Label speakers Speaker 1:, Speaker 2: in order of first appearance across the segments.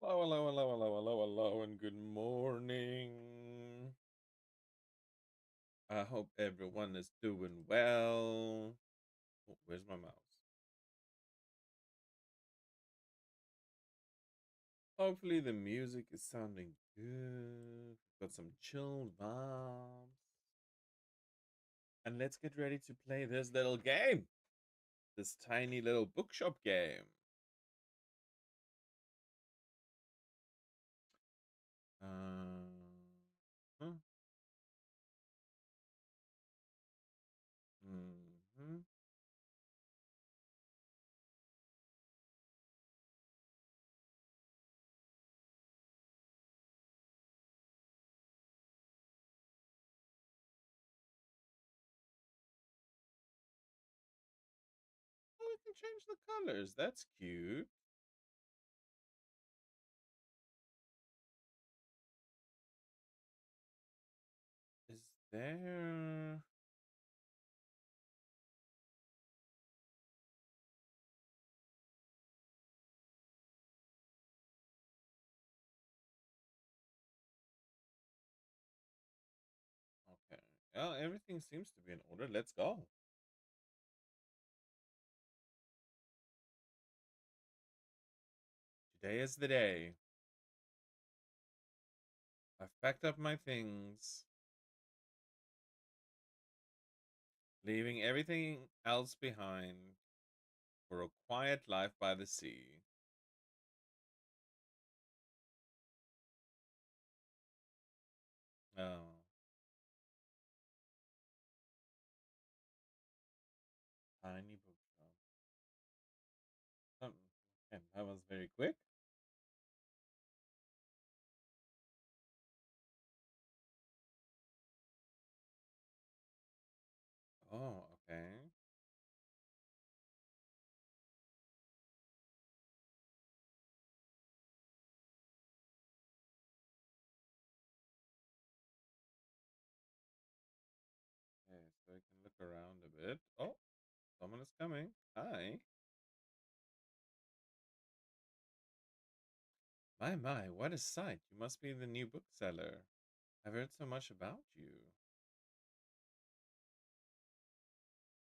Speaker 1: Hello, hello, hello, hello, hello, hello, and good morning. I hope everyone is doing well. Oh, where's my mouse? Hopefully, the music is sounding good. Got some chill vibes. And let's get ready to play this little game. This tiny little bookshop game. Huh? Mm-hmm. Oh, we can change the colors. That's cute. Is there. Okay. Well, everything seems to be in order. Let's go. Today is the day. I've packed up my things, leaving everything else behind for a quiet life by the sea. Oh, tiny bookshop. Um, okay, that was very quick. Oh, okay. Okay, so we can look around a bit. Oh, someone is coming. Hi. My, what a sight. You must be the new bookseller. I've heard so much about you.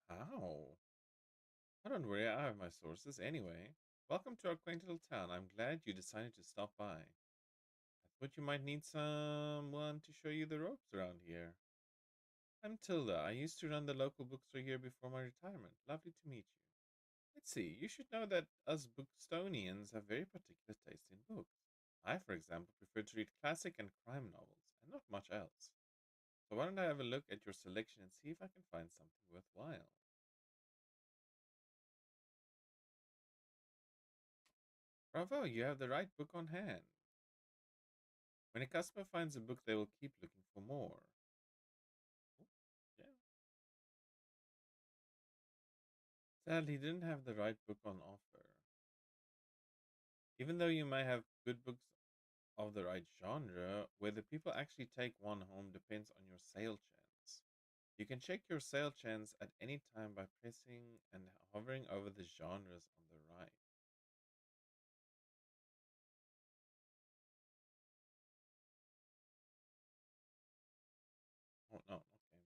Speaker 1: How? Oh, don't worry, I have my sources anyway. Welcome to our quaint little town. I'm glad you decided to stop by. I thought you might need someone to show you the ropes around here. I'm Tilda. I used to run the local bookstore here before my retirement. Lovely to meet you. Let's see, you should know that us Bookstonians have very particular taste in books. I, for example, prefer to read classic and crime novels, and not much else. So why don't I have a look at your selection and see if I can find something worthwhile? Bravo, you have the right book on hand. When a customer finds a book, they will keep looking for more. Oh, yeah. Sadly, he didn't have the right book on offer. Even though you may have good books of the right genre, whether people actually take one home depends on your sale chance. You can check your sale chance at any time by pressing and hovering over the genres on the right. Oh, no, okay.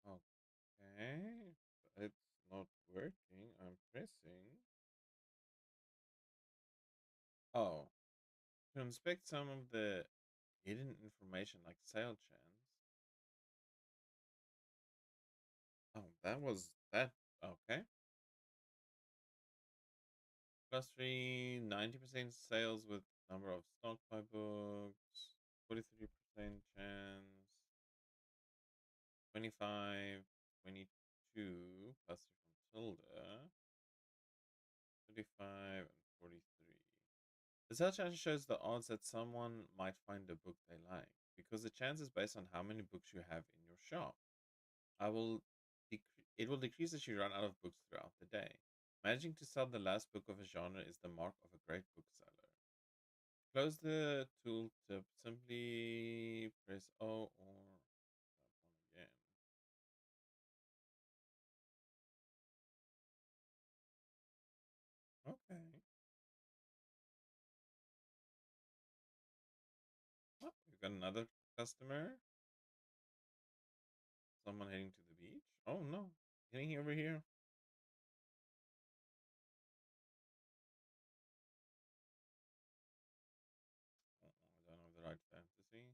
Speaker 1: Okay, it's not working. I'm pressing. Oh, to inspect some of the hidden information like sale chance. Oh, that was that. Okay. Plus three, 90% sales with number of stock by books, 43% chance, 25, 22, plus three from Tilda, 35, and 43. The sales chance shows the odds that someone might find a book they like, because the chance is based on how many books you have in your shop. I will it will decrease as you run out of books throughout the day. Managing to sell the last book of a genre is the mark of a great bookseller. Close the tooltip. Simply press O or tap on again. got another customer. Someone heading to the beach. Oh no, getting over here. I don't know the right fantasy.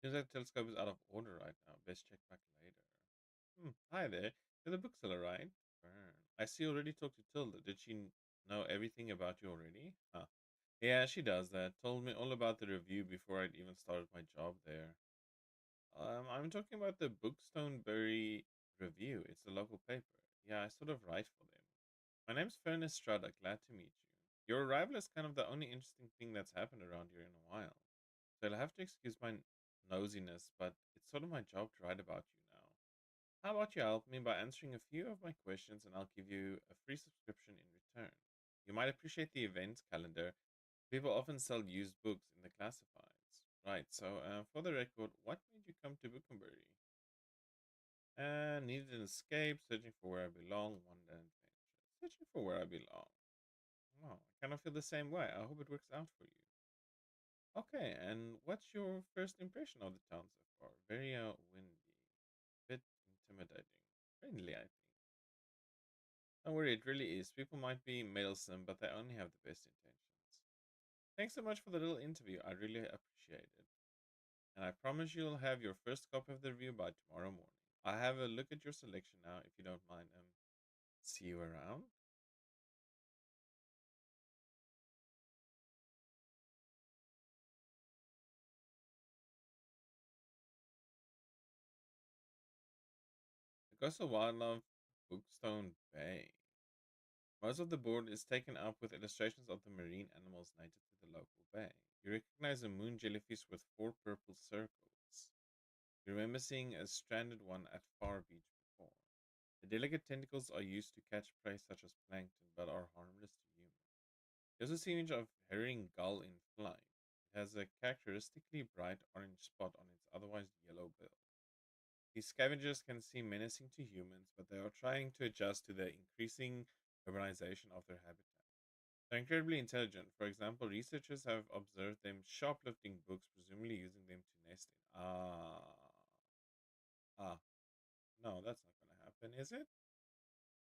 Speaker 1: Seems like the telescope is out of order right now. Best check back later. Hi there. You're the bookseller, right? Burn. I see you already talked to Tilda. Did she know everything about you already? Huh. Yeah, she does that. Told me all about the review before I'd even started my job there. I'm talking about the Bookstoneberry Review. It's the local paper. Yeah, I sort of write for them. My name's Fern Estrada. Glad to meet you. Your arrival is kind of the only interesting thing that's happened around here in a while. So you'll have to excuse my nosiness, but it's sort of my job to write about you now. How about you help me by answering a few of my questions and I'll give you a free subscription in return? You might appreciate the events calendar. People often sell used books in the classifieds. Right, so for the record, what made you come to Bookhambury? Needed an escape, searching for where I belong, wanted an adventure. Searching for where I belong. Wow, I kind of feel the same way. I hope it works out for you. Okay, and what's your first impression of the town so far? Very windy, bit intimidating, friendly, I think. Don't worry, it really is. People might be meddlesome, but they only have the best intentions. Thanks so much for the little interview. I really appreciate it. And I promise you'll have your first copy of the review by tomorrow morning. I'll have a look at your selection now, if you don't mind. See you around. The Coastal Wildlife Bookstone Bay. Most of the board is taken up with illustrations of the marine animals native to the local bay. You recognize a moon jellyfish with four purple circles. You remember seeing a stranded one at Far Beach before. The delicate tentacles are used to catch prey such as plankton, but are harmless to humans. There's a image of herring gull in flight. It has a characteristically bright orange spot on its otherwise yellow bill. These scavengers can seem menacing to humans, but they are trying to adjust to the increasing urbanization of their habitat. They're incredibly intelligent. For example, researchers have observed them shoplifting books, presumably using them to nest in. Ah, no, that's not going to happen, is it?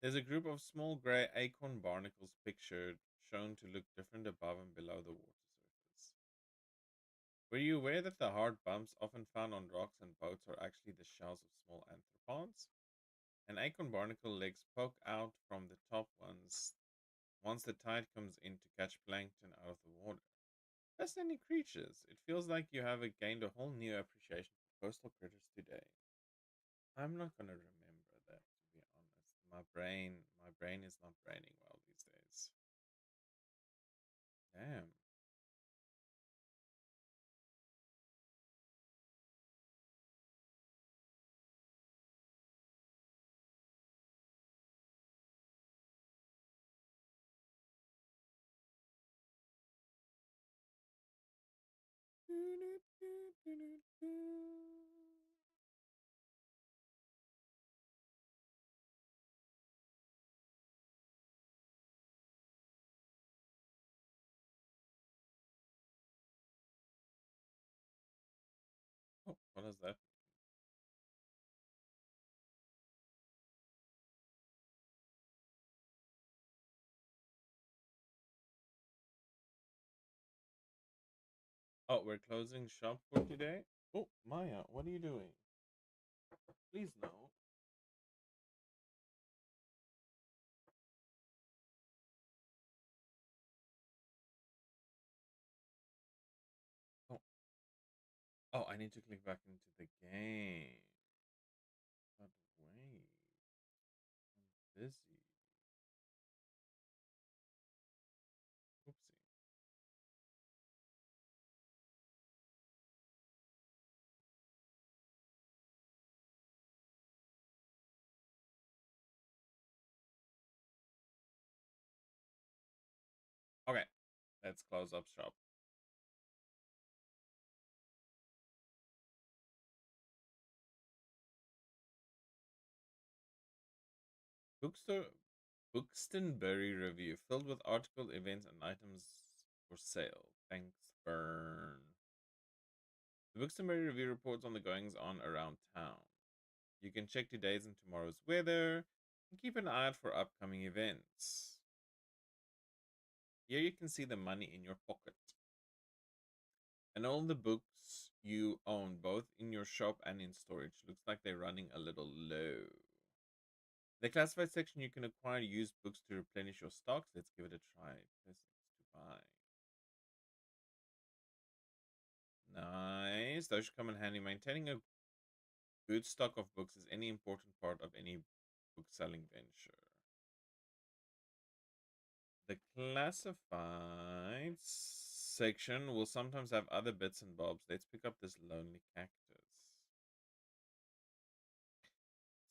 Speaker 1: There's a group of small gray acorn barnacles pictured, shown to look different above and below the water surface. Were you aware that the hard bumps often found on rocks and boats are actually the shells of small arthropods? An acorn barnacle legs poke out from the top ones once the tide comes in to catch plankton out of the water. Fascinating creatures. It feels like you have gained a whole new appreciation for coastal critters today. I'm not gonna remember that, to be honest. My brain is not braining well these days. Damn. Oh, what is that? Oh, we're closing shop for today. Oh, Maya, what are you doing? Please no. Oh, oh, I need to click back into the game. But wait, I'm busy. Oopsie. Okay. Let's close up shop. Bookstore Bookstonberry review filled with article, events, and items for sale. Thanks, Burn. The Bookstonberry review reports on the goings on around town. You can check today's and tomorrow's weather and keep an eye out for upcoming events. Here you can see the money in your pocket and all the books you own, both in your shop and in storage. Looks like they're running a little low. The classified section, you can acquire used books to replenish your stocks. Let's give it a try. Press X to buy. Nice. Those should come in handy. Maintaining a good stock of books is any important part of any book selling venture. The classified section will sometimes have other bits and bobs. Let's pick up this lonely cactus.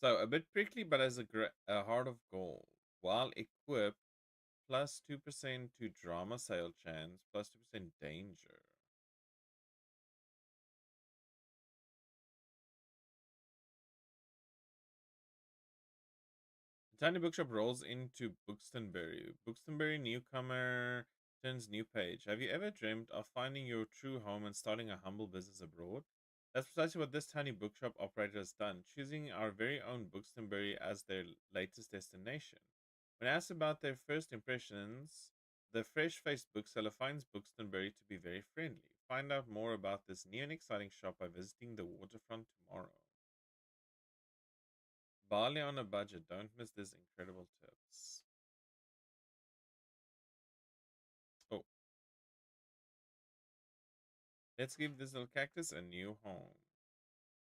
Speaker 1: So, a bit prickly, but has a heart of gold. While equipped, plus 2% to drama sale chance, plus 2% danger. The tiny bookshop rolls into Bookstonberry. Bookstonberry newcomer turns new page. Have you ever dreamt of finding your true home and starting a humble business abroad? That's precisely what this tiny bookshop operator has done, choosing our very own Bookstonberry as their latest destination. When asked about their first impressions, the fresh-faced bookseller finds Bookstonberry to be very friendly. Find out more about this new and exciting shop by visiting the waterfront tomorrow. Bali on a budget. Don't miss these incredible tips. Oh, let's give this little cactus a new home.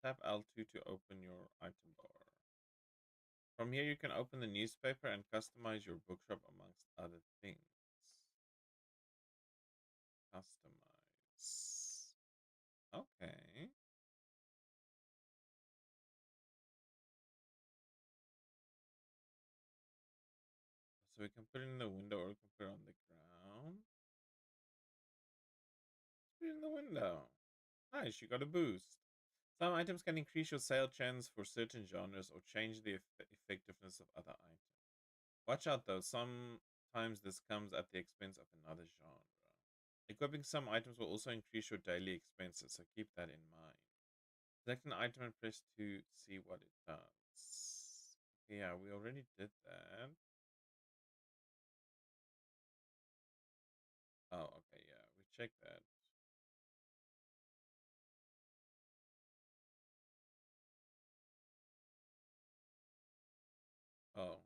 Speaker 1: Tap L2 to open your item bar. From here, you can open the newspaper and customize your bookshop amongst other things. Customize. Okay. So we can put it in the window or we can put it on the ground. Put it in the window. Nice, you got a boost. Some items can increase your sale chance for certain genres or change the effectiveness of other items. Watch out though, sometimes this comes at the expense of another genre. Equipping some items will also increase your daily expenses, so keep that in mind. Select an item and press to see what it does. Okay, yeah, we already did that. Oh, okay, yeah, we checked that. Oh,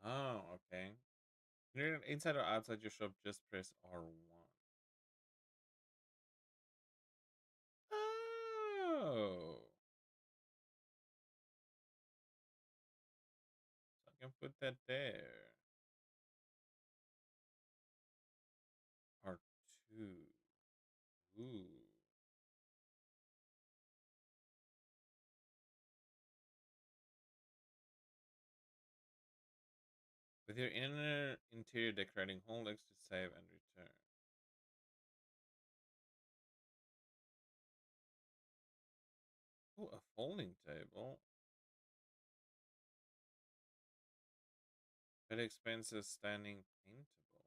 Speaker 1: oh, okay. You're inside or outside your shop, just press R1. Oh, so I can put that there. R2. Ooh. With your inner interior decorating, hold X to save and return. Oh, a folding table. Very expensive standing paintable.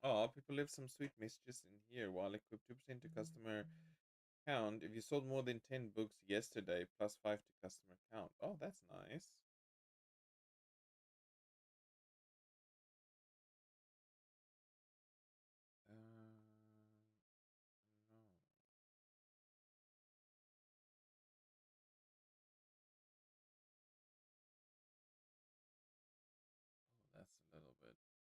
Speaker 1: Oh, people left some sweet messages in here. While equipped 2% to customer count. If you sold more than 10 books yesterday, plus 5 to customer count. Oh, that's nice. No. Oh, that's a little bit harsh.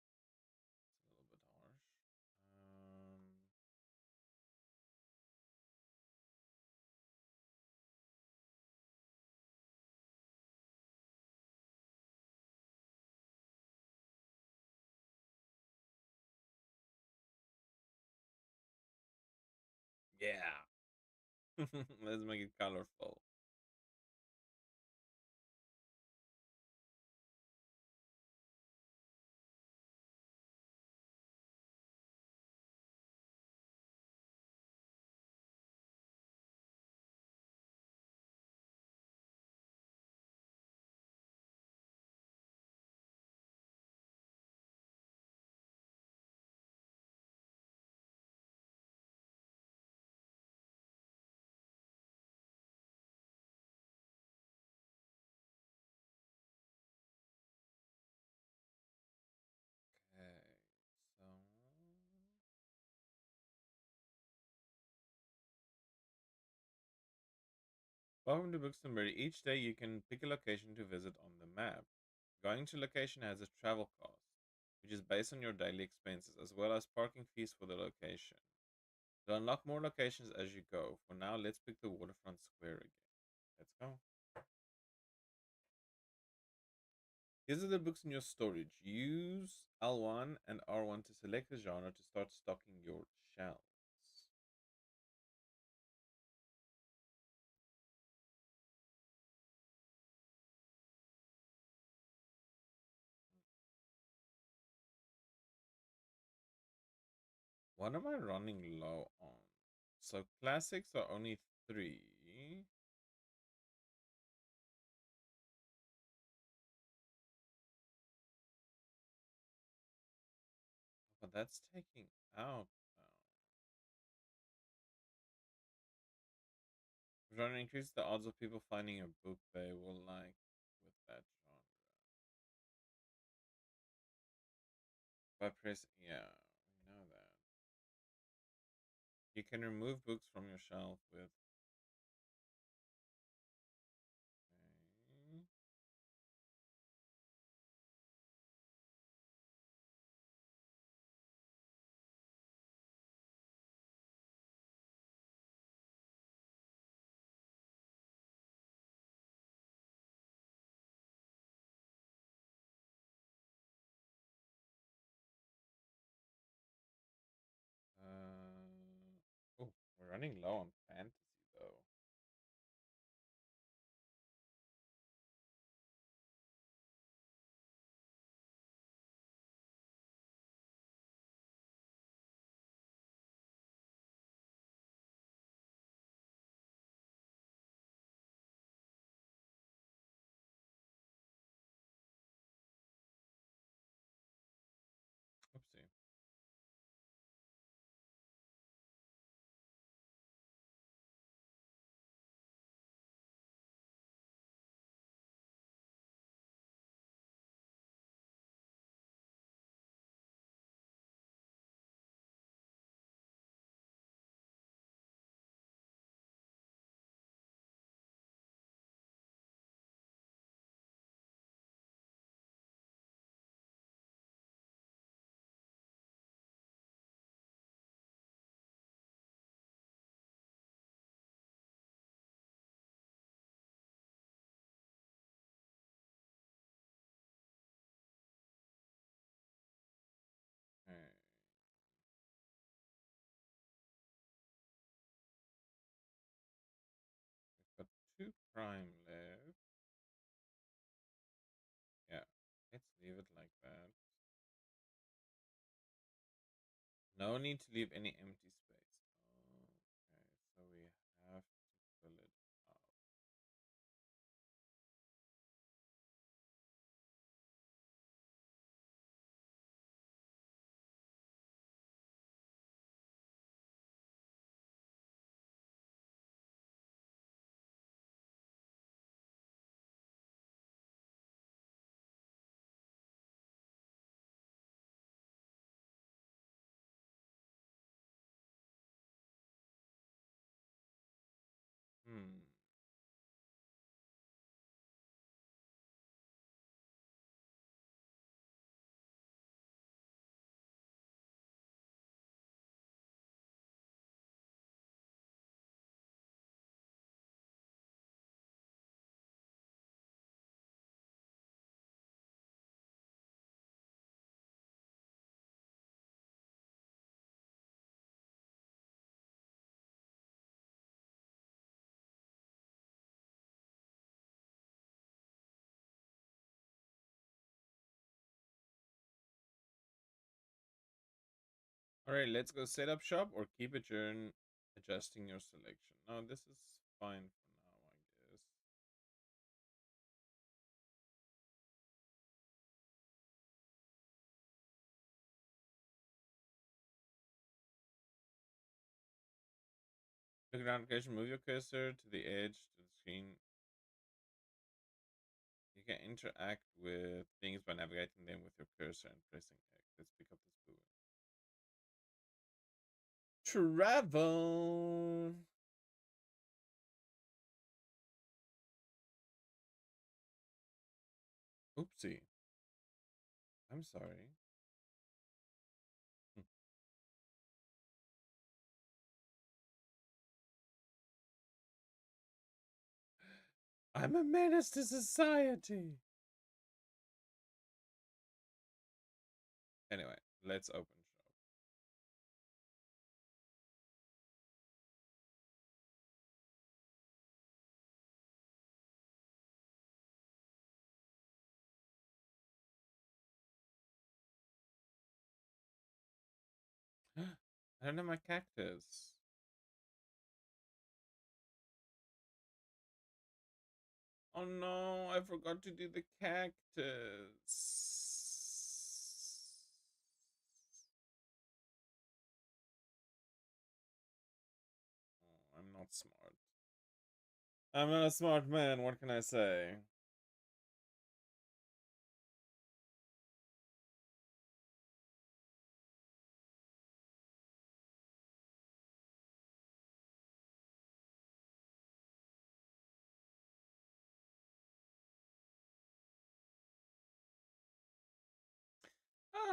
Speaker 1: Um, yeah. Let's make it colorful. Welcome to Bookstone. Each day you can pick a location to visit on the map. Going to location has a travel cost, which is based on your daily expenses as well as parking fees for the location. You'll unlock more locations as you go. For now, let's pick the waterfront square again. Let's go. These are the books in your storage. Use L1 and R1 to select the genre to start stocking your shelves. What am I running low on? So classics are only three. But that's taking out now. Genre increase the odds of people finding a book they will like with that genre. By pressing, yeah, we know that. You can remove books from your shelf with. Okay. Oh, we're running low on fantasy though. Oopsie. Okay. We've got two crime left. Yeah. Let's leave it like that. No need to leave any empty space. Okay, so we have to fill it up. Hmm. Alright, let's go set up shop or keep adjourn adjusting your selection. No, this is fine for now, I guess. Click around location, move your cursor to the edge to the screen. You can interact with things by navigating them with your cursor and pressing X. Let's pick up this balloon. Travel. Oopsie. I'm sorry. Hmm. I'm a menace to society. Anyway, let's open shop. I don't have my cactus. Oh no, I forgot to do the cactus. Oh, I'm not smart. I'm not a smart man, what can I say?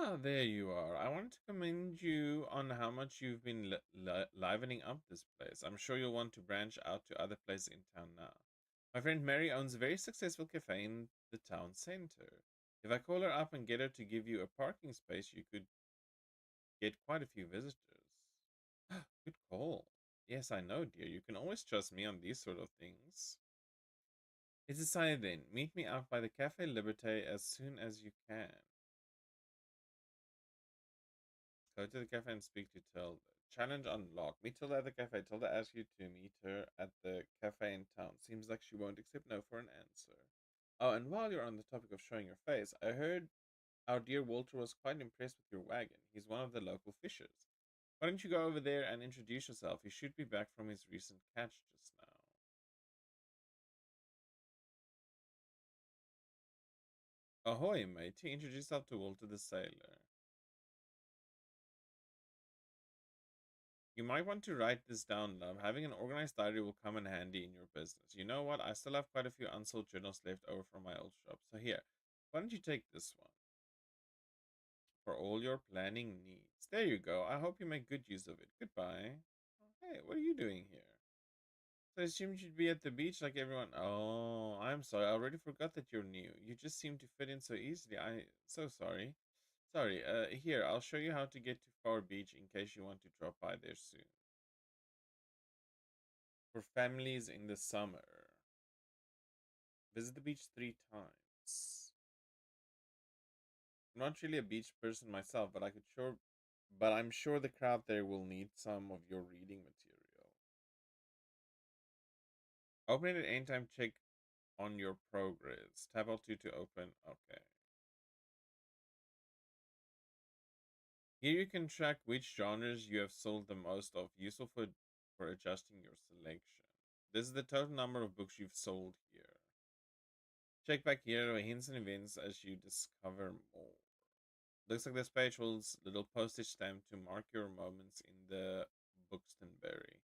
Speaker 1: Ah, there you are. I wanted to commend you on how much you've been livening up this place. I'm sure you'll want to branch out to other places in town now. My friend Mary owns a very successful cafe in the town center. If I call her up and get her to give you a parking space, you could get quite a few visitors. Good call. Yes, I know, dear. You can always trust me on these sort of things. It's decided then. Meet me out by the Cafe Liberté as soon as you can. Go to the cafe and speak to Tilda. Challenge unlocked. Meet Tilda at the cafe. Tilda asks you to meet her at the cafe in town. Seems like she won't accept no for an answer. Oh, and while you're on the topic of showing your face, I heard our dear Walter was quite impressed with your wagon. He's one of the local fishers. Why don't you go over there and introduce yourself? He should be back from his recent catch just now. Ahoy, matey. Introduce yourself to Walter the sailor. You might want to write this down, love. Having an organized diary will come in handy in your business. You know what? I still have quite a few unsold journals left over from my old shop. So here, why don't you take this one for all your planning needs? There you go. I hope you make good use of it. Goodbye. Hey, what are you doing here? So I assumed you'd be at the beach like everyone. Oh, I'm sorry. I already forgot that you're new. You just seem to fit in so easily. So sorry. Sorry. Here, I'll show you how to get to Far Beach in case you want to drop by there soon. For families in the summer. Visit the beach 3 times. I'm not really a beach person myself, but I'm sure the crowd there will need some of your reading material. Open it at any time, check on your progress. Tap L2 to open. Okay. Here you can track which genres you have sold the most of, useful for adjusting your selection. This is the total number of books you've sold here. Check back here for hints and events as you discover more. Looks like this page holds little postage stamp to mark your moments in the Buxtonberry.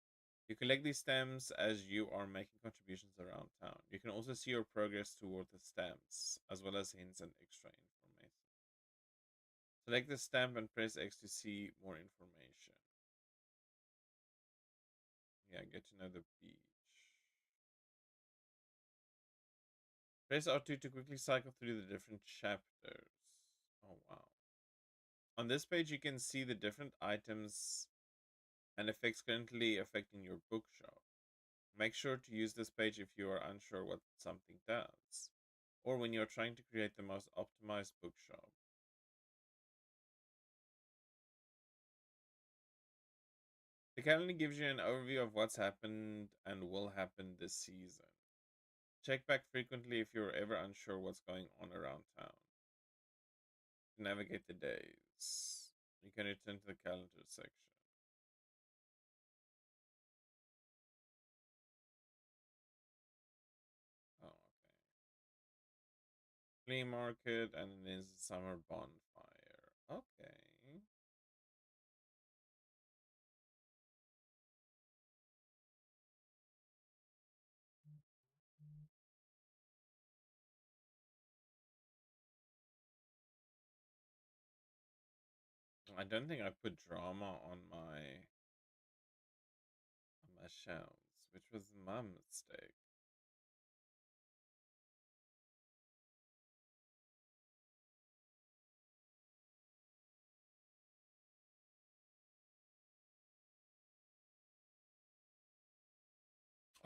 Speaker 1: You collect these stamps as you are making contributions around town. You can also see your progress toward the stamps, as well as hints and extra information. Select the stamp and press X to see more information. Yeah, get to know the beach. Press R2 to quickly cycle through the different chapters. Oh, wow. On this page, you can see the different items and effects currently affecting your bookshop. Make sure to use this page if you are unsure what something does, or when you're trying to create the most optimized bookshop. The calendar gives you an overview of what's happened and will happen this season. Check back frequently if you're ever unsure what's going on around town. To navigate the days, you can return to the calendar section. Oh, okay. Flea market and it is summer bonfire. Okay. I don't think I put drama on my shelves, which was my mistake.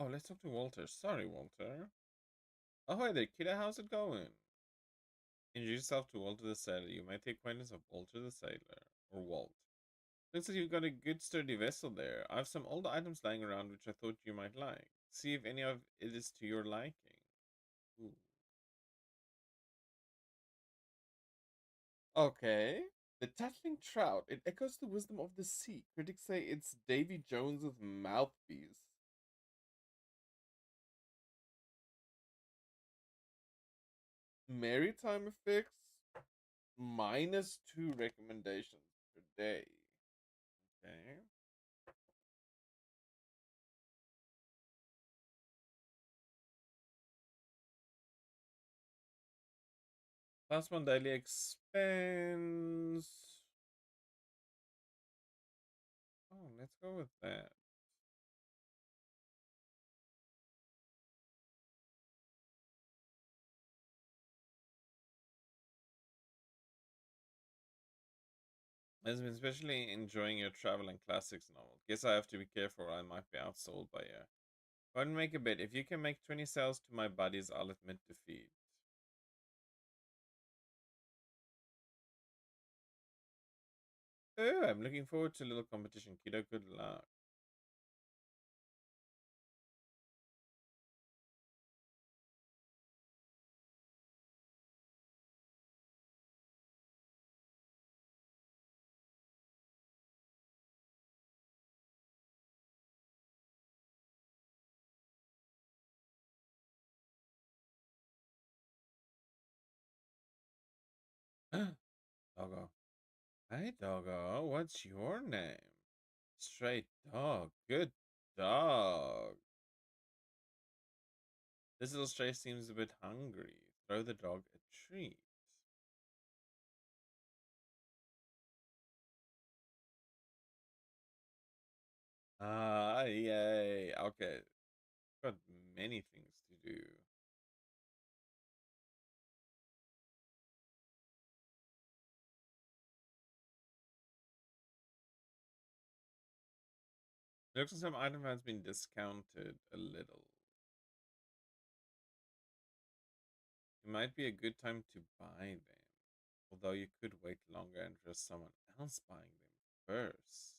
Speaker 1: Oh, let's talk to Walter. Sorry, Walter. Oh, hi there, kiddo. How's it going? Introduce yourself to Walter the Sailor. You might the acquaintance of Walter the Sailor, or Walt. Looks like you've got a good sturdy vessel there. I have some old items lying around which I thought you might like. See if any of it is to your liking. Ooh. Okay. The Tattling Trout. It echoes the wisdom of the sea. Critics say it's Davy Jones's mouthpiece. Maritime effects. -2 recommendations per day. Okay. +1 daily expense. Oh, let's go with that. I've been especially enjoying your travel and classics novel. Guess I have to be careful or I might be outsold by you. Go ahead and make a bet. If you can make 20 sales to my buddies, I'll admit defeat. Oh, I'm looking forward to a little competition, kiddo. Good luck. Doggo. Hey, Doggo. What's your name? Straight dog. Good dog. This little stray seems a bit hungry. Throw the dog a treat. Ah, yay. Okay. Got many things to do. Looks like some item has been discounted a little. It might be a good time to buy them. Although you could wait longer and risk someone else buying them first.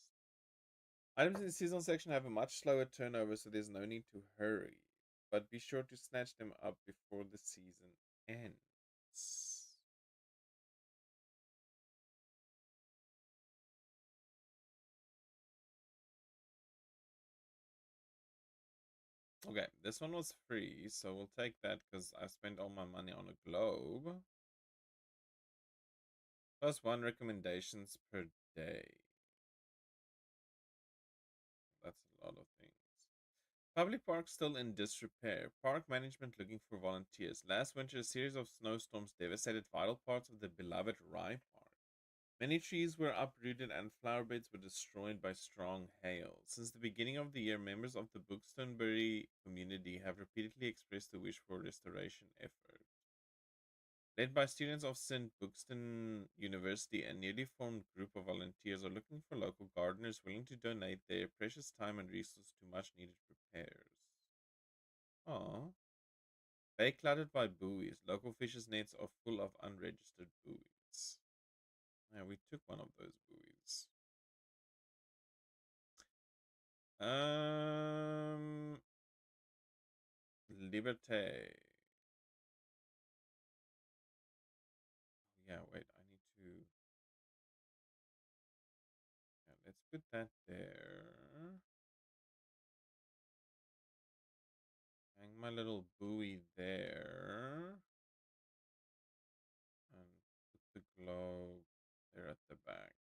Speaker 1: Items in the seasonal section have a much slower turnover, so there's no need to hurry. But be sure to snatch them up before the season ends. Okay, this one was free, so we'll take that because I spent all my money on a globe. +1 recommendations per day. That's a lot of things. Public park still in disrepair. Park management looking for volunteers. Last winter, a series of snowstorms devastated vital parts of the beloved Rye Park. Many trees were uprooted and flower beds were destroyed by strong hail. Since the beginning of the year, members of the Buxtonbury community have repeatedly expressed a wish for restoration effort. Led by students of St. Buxton University, a newly formed group of volunteers are looking for local gardeners willing to donate their precious time and resources to much needed repairs. Aww. Bay cluttered by buoys. Local fishers' nets are full of unregistered buoys. Yeah, we took one of those buoys. Um, Liberté. Yeah, wait, I need to. Yeah, let's put that there. Hang my little buoy there. And put the globe there at the back. Okay.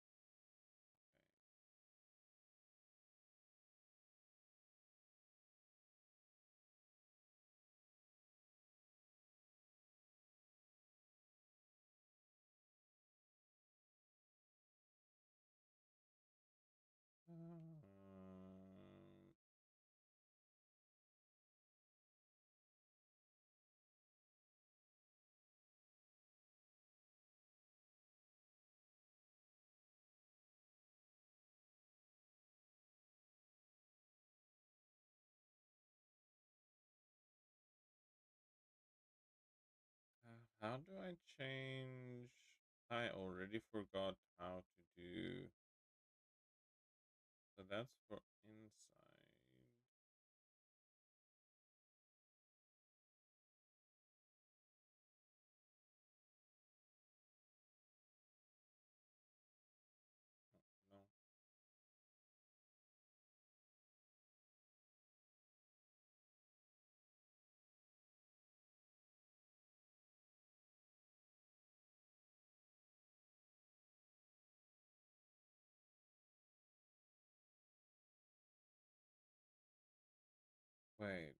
Speaker 1: How do I change? I already forgot how to do. So that's for inside. No. Wait.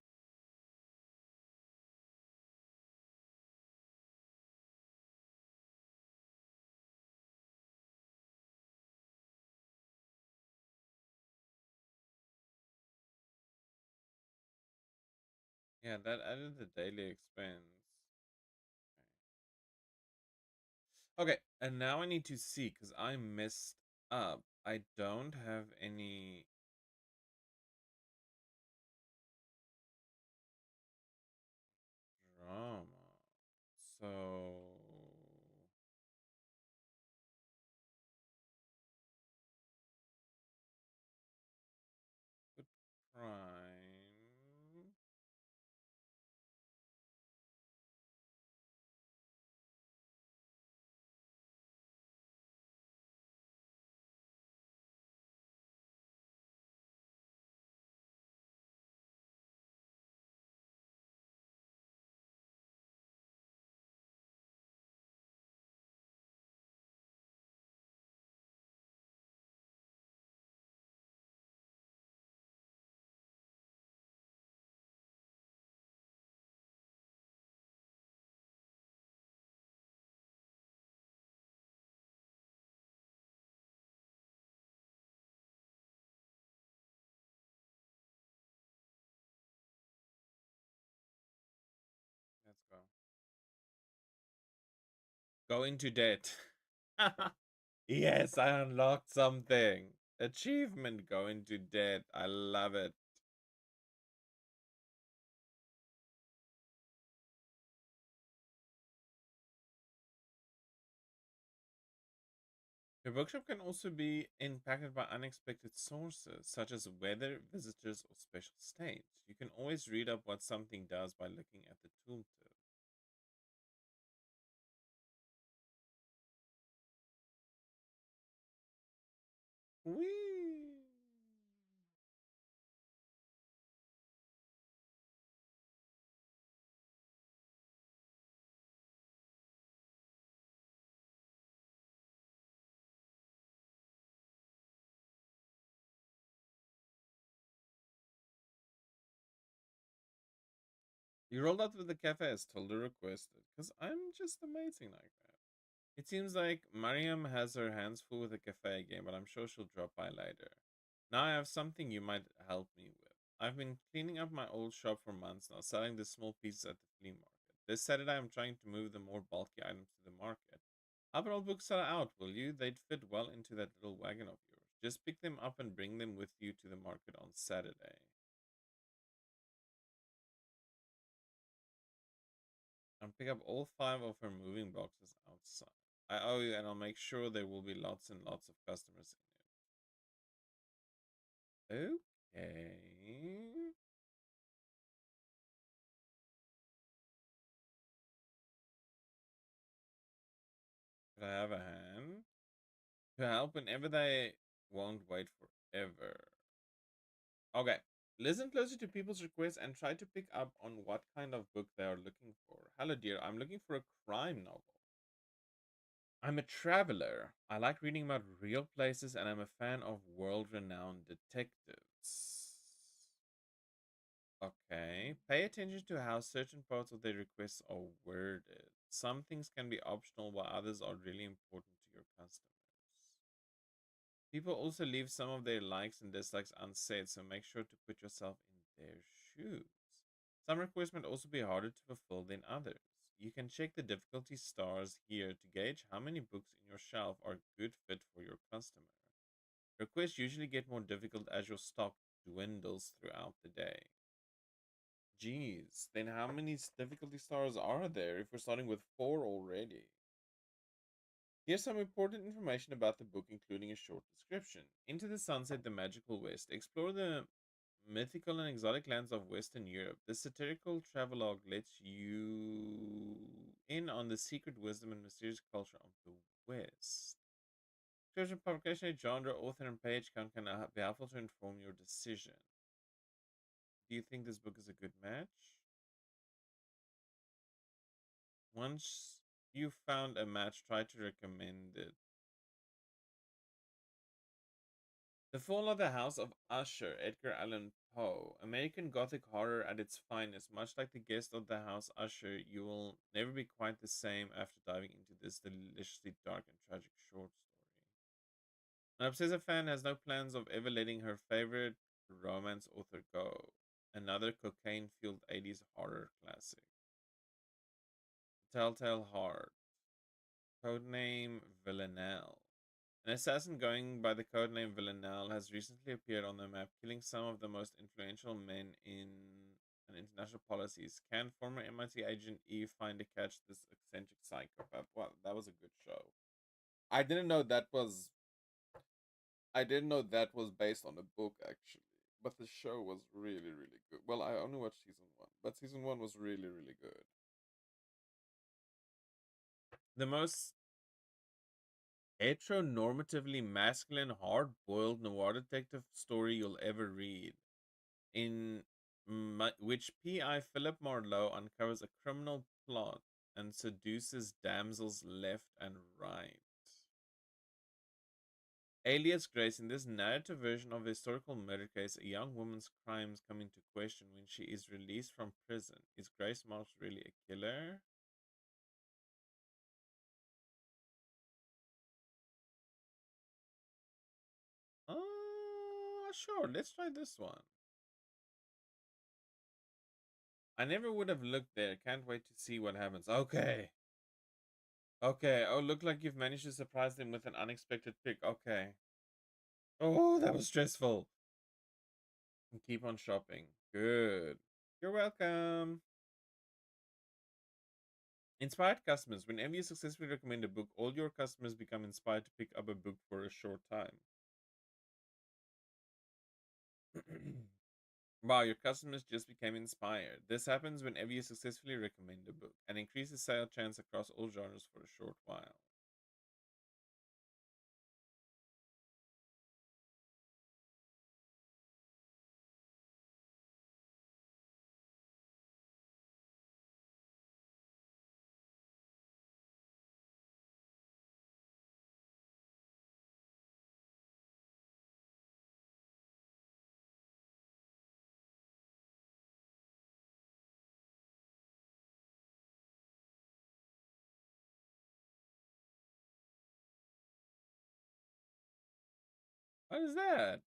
Speaker 1: Yeah, that added the daily expense. Okay, and now I need to see because I messed up. I don't have any drama. So, good crime. Let's go. Go into debt. Yes, I unlocked something. Achievement, go into debt. I love it. Your bookshop can also be impacted by unexpected sources, such as weather, visitors, or special states. You can always read up what something does by looking at the tooltip. Whee! You rolled out with the cafe as Tilda requested, because I'm just amazing like that. It seems like Mariam has her hands full with the cafe game, but I'm sure she'll drop by later. Now I have something you might help me with. I've been cleaning up my old shop for months now, selling the small pieces at the flea market. This Saturday I'm trying to move the more bulky items to the market. Help an old bookseller out, will you? They'd fit well into that little wagon of yours. Just pick them up and bring them with you to the market on Saturday. And pick up all five of her moving boxes outside. I owe you, and I'll make sure there will be lots and lots of customers in it. Okay. Could I have a hand? To help whenever they won't wait forever. Okay. Listen closely to people's requests and try to pick up on what kind of book they are looking for. Hello, dear. I'm looking for a crime novel. I'm a traveler. I like reading about real places and I'm a fan of world renowned detectives. Okay. Pay attention to how certain parts of their requests are worded. Some things can be optional while others are really important to your customers. People also leave some of their likes and dislikes unsaid, so make sure to put yourself in their shoes. Some requests might also be harder to fulfill than others. You can check the difficulty stars here to gauge how many books in your shelf are a good fit for your customer. Requests usually get more difficult as your stock dwindles throughout the day. Geez, then how many difficulty stars are there if we're starting with four already? Here's some important information about the book, including a short description. Into the Sunset, the Magical West. Explore the mythical and exotic lands of Western Europe. This satirical travelogue lets you in on the secret wisdom and mysterious culture of the West. Description, publication, genre, author, and page count can be helpful to inform your decision. Do you think this book is a good match? Once you found a match, try to recommend it. The Fall of the House of Usher, Edgar Allan Poe. American Gothic horror at its finest. Much like the guest of the House Usher, you will never be quite the same after diving into this deliciously dark and tragic short story. An obsessive fan has no plans of ever letting her favorite romance author go. Another cocaine fueled 80s horror classic. Telltale Heart. Codename Villanelle. An assassin going by the codename Villanelle has recently appeared on the map, killing some of the most influential men in an international policies. Can former MIT agent Eve find a catch this eccentric psychopath? Well, that was a good show. I didn't know that was I didn't know that was based on a book actually. But the show was really, really good. Well, I only watched season one, but season one was really, really good. The most heteronormatively masculine, hard boiled noir detective story you'll ever read, in which PI Philip Marlowe uncovers a criminal plot and seduces damsels left and right. Alias Grace, in this narrative version of a historical murder case, a young woman's crimes come into question when she is released from prison. Is Grace Marks really a killer? Sure, let's try this one. I never would have looked there. Can't wait to see what happens. Okay. Okay. Oh, look like you've managed to surprise them with an unexpected pick. Okay. Oh, that was stressful. And keep on shopping. Good. You're welcome. Inspired customers. Whenever you successfully recommend a book, all your customers become inspired to pick up a book for a short time. Wow, your customers just became inspired. This happens whenever you successfully recommend a book and increases sale chance across all genres for a short while. What is that?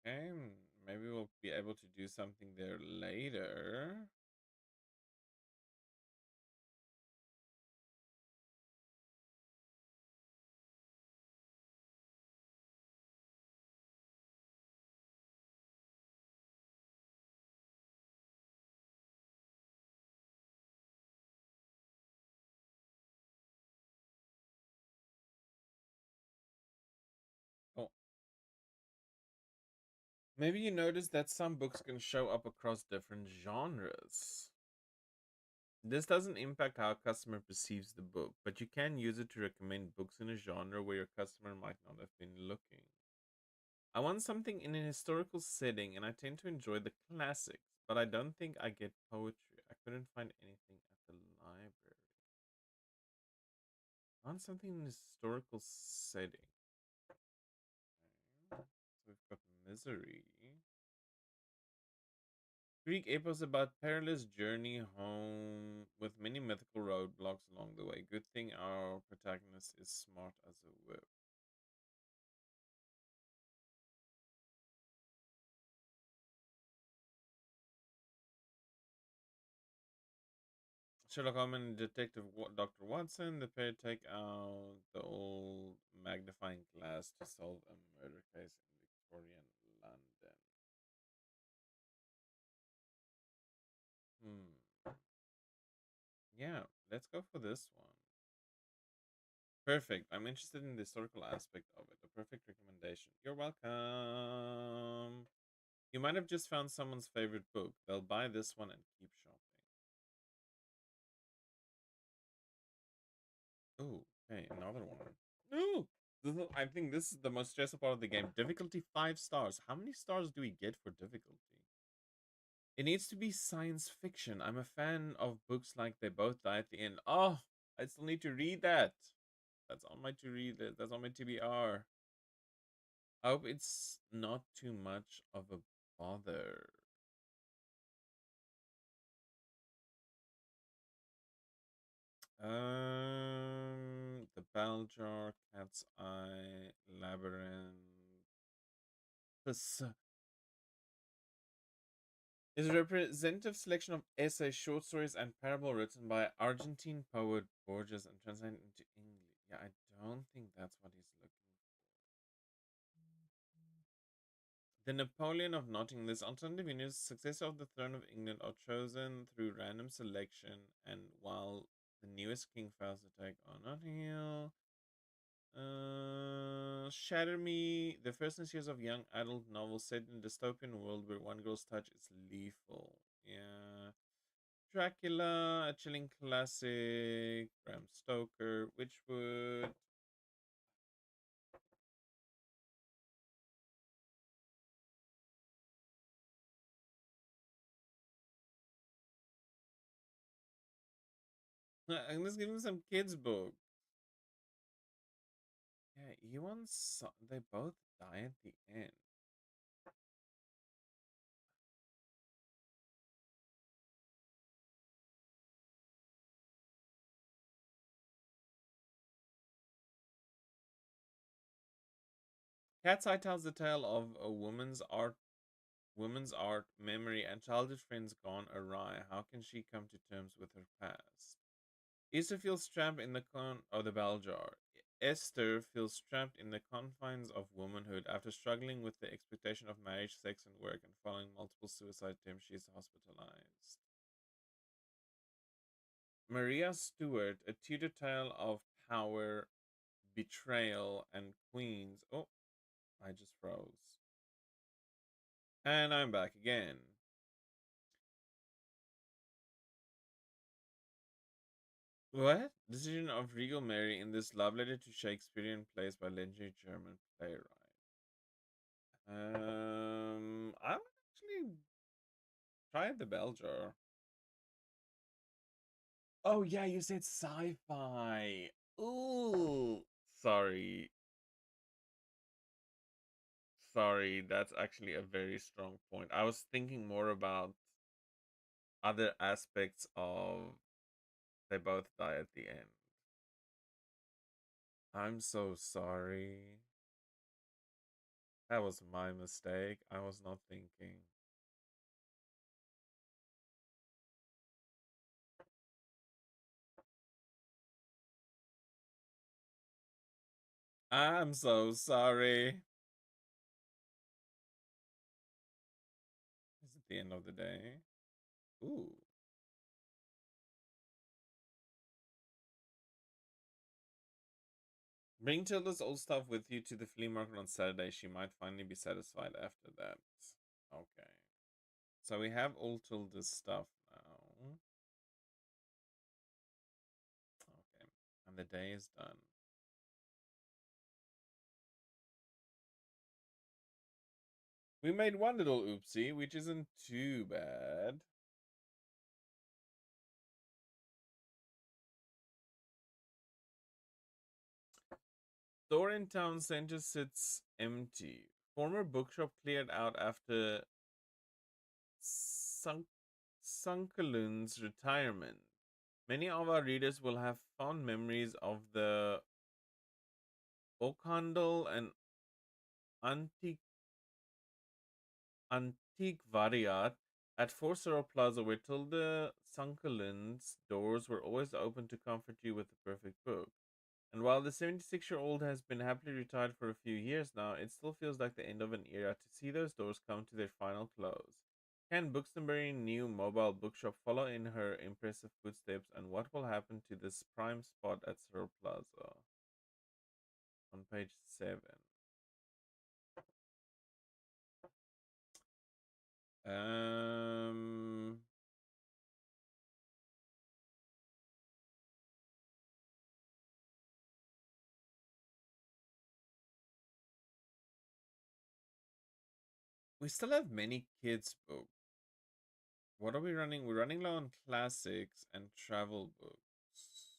Speaker 1: Okay, maybe we'll be able to do something there later. Oh, maybe you noticed that some books can show up across different genres. This doesn't impact how a customer perceives the book, but you can use it to recommend books in a genre where your customer might not have been looking. I want something in an historical setting, and I tend to enjoy the classics, but I don't think I get poetry. I couldn't find anything at the library. I want something in a historical setting. Okay. So we've got misery. Greek epos about perilous journey home with many mythical roadblocks along the way. Good thing our protagonist is smart as a whip. Sherlock Holmes and Dr. Watson, the pair take out the old magnifying glass to solve a murder case in Victorian London. Hmm. Yeah, let's go for this one. Perfect. I'm interested in the historical aspect of it. A perfect recommendation. You're welcome. You might have just found someone's favorite book. They'll buy this one and keep shopping. Oh, okay, another one. Ooh, I think this is the most stressful part of the game. Difficulty 5 stars. How many stars do we get for difficulty? It needs to be science fiction. I'm a fan of books like They Both Die at the End. Oh, I still need to read that. That's on my to read. That's on my TBR. I hope it's not too much of a bother. The Bell Jar, Cat's Eye, Labyrinth. This is a representative selection of essays, short stories, and parable written by Argentine poet Borges and translated into English. Yeah, I don't think that's what he's looking for. The Napoleon of Nottingham, this alternative union, successor of the throne of England, are chosen through random selection, and while the newest king fails to take on Nottingham, Shatter Me, the first in series of young adult novels set in a dystopian world where one girl's touch is lethal. Yeah. Dracula, a chilling classic. Bram Stoker, Witchwood. And let's give him some kids' book. Yeah, Ewan's. They both die at the end. Cat's Eye tells the tale of a woman's art, memory, and childhood friends gone awry. How can she come to terms with her past? Issa feels trapped in the the bell jar. Esther feels trapped in the confines of womanhood after struggling with the expectation of marriage, sex, and work, and following multiple suicide attempts. She is hospitalized. Maria Stuart, a Tudor tale of power, betrayal, and queens. Oh, I just froze. And I'm back again. What? Decision of Regal Mary in this love letter to Shakespearean plays by legendary German playwright. I would actually try the bell jar. Oh yeah, you said sci-fi. Ooh, sorry, sorry. That's actually a very strong point. I was thinking more about other aspects of they both die at the end. I'm so sorry. That was my mistake. I was not thinking. I'm so sorry. Is it the end of the day? Ooh. Bring Tilda's old stuff with you to the flea market on Saturday. She might finally be satisfied after that. Okay. So we have all Tilda's stuff now. Okay. And the day is done. We made one little oopsie, which isn't too bad. Store in town center sits empty. Former bookshop cleared out after Sunkalun's retirement. Many of our readers will have fond memories of the Okandal and antique antiquariat At Forceral Plaza, we're told the Sunkerland's doors were always open to comfort you with the perfect book. And while the 76-year-old has been happily retired for a few years now, it still feels like the end of an era to see those doors come to their final close. Can Buxtonbury's new mobile bookshop follow in her impressive footsteps, and what will happen to this prime spot at Cyril Plaza? On page 7. Um, we still have many kids' books. What are we running? We're running low on classics and travel books.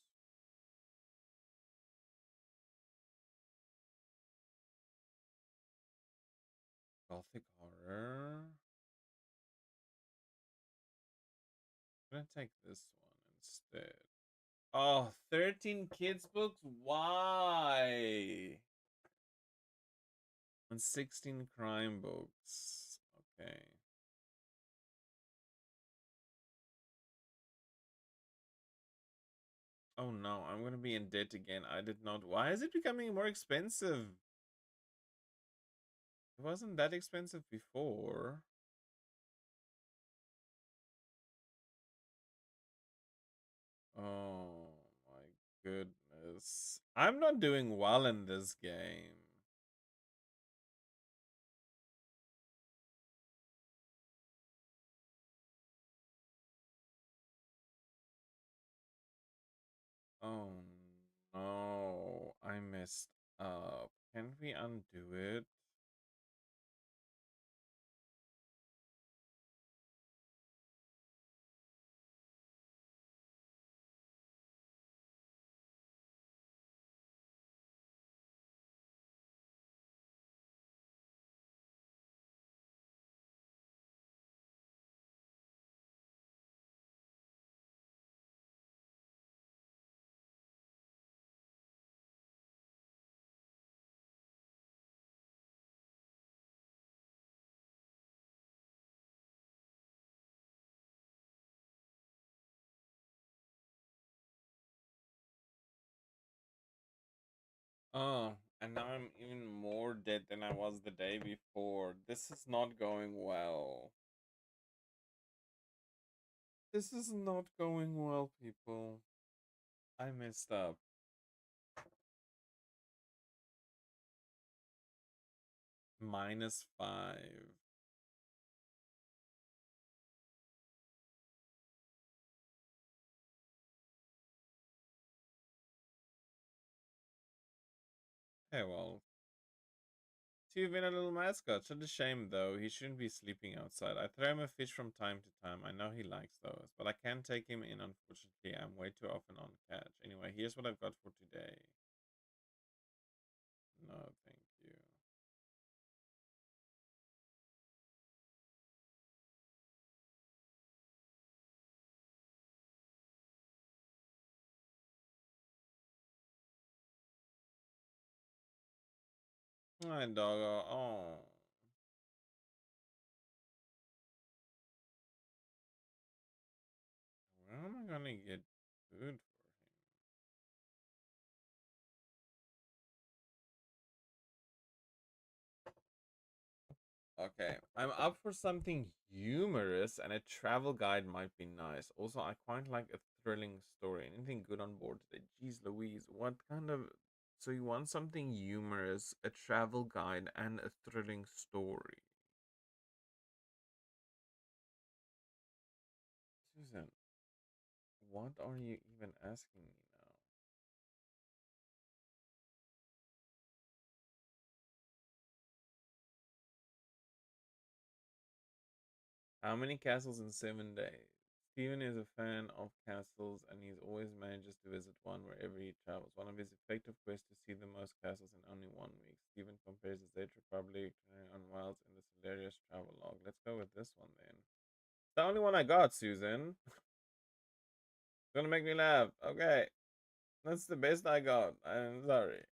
Speaker 1: Gothic horror. I'm gonna take this one instead. Oh, 13 kids books? Why? And 16 crime books. Okay. Oh no, I'm gonna be in debt again. I did not. Why is it becoming more expensive? It wasn't that expensive before. Oh my goodness. I'm not doing well in this game. Oh no, I messed up. Can we undo it? Oh, and now I'm even more dead than I was the day before. This is not going well. This is not going well, people. I messed up. -5. Hey, well, you've been a little mascot. Such a shame, though. He shouldn't be sleeping outside. I throw him a fish from time to time. I know he likes those, but I can't take him in, unfortunately. I'm way too often on catch. Anyway, here's what I've got for today. No, thank you. Hi, doggo. Oh. Where am I gonna get food for him? Okay, I'm up for something humorous, and a travel guide might be nice. Also, I quite like a thrilling story. Anything good on board today? Jeez Louise, what kind of... So you want something humorous, a travel guide, and a thrilling story. Susan, what are you even asking me now? How many castles in 7 days? Steven is a fan of castles, and he's always manages to visit one wherever he travels. One of his effective quests to see the most castles in only 1 week. Steven compares the State Republic on Wilds in this hilarious travel log. Let's go with this one then. It's the only one I got, Susan. It's gonna make me laugh. Okay, that's the best I got. I'm sorry.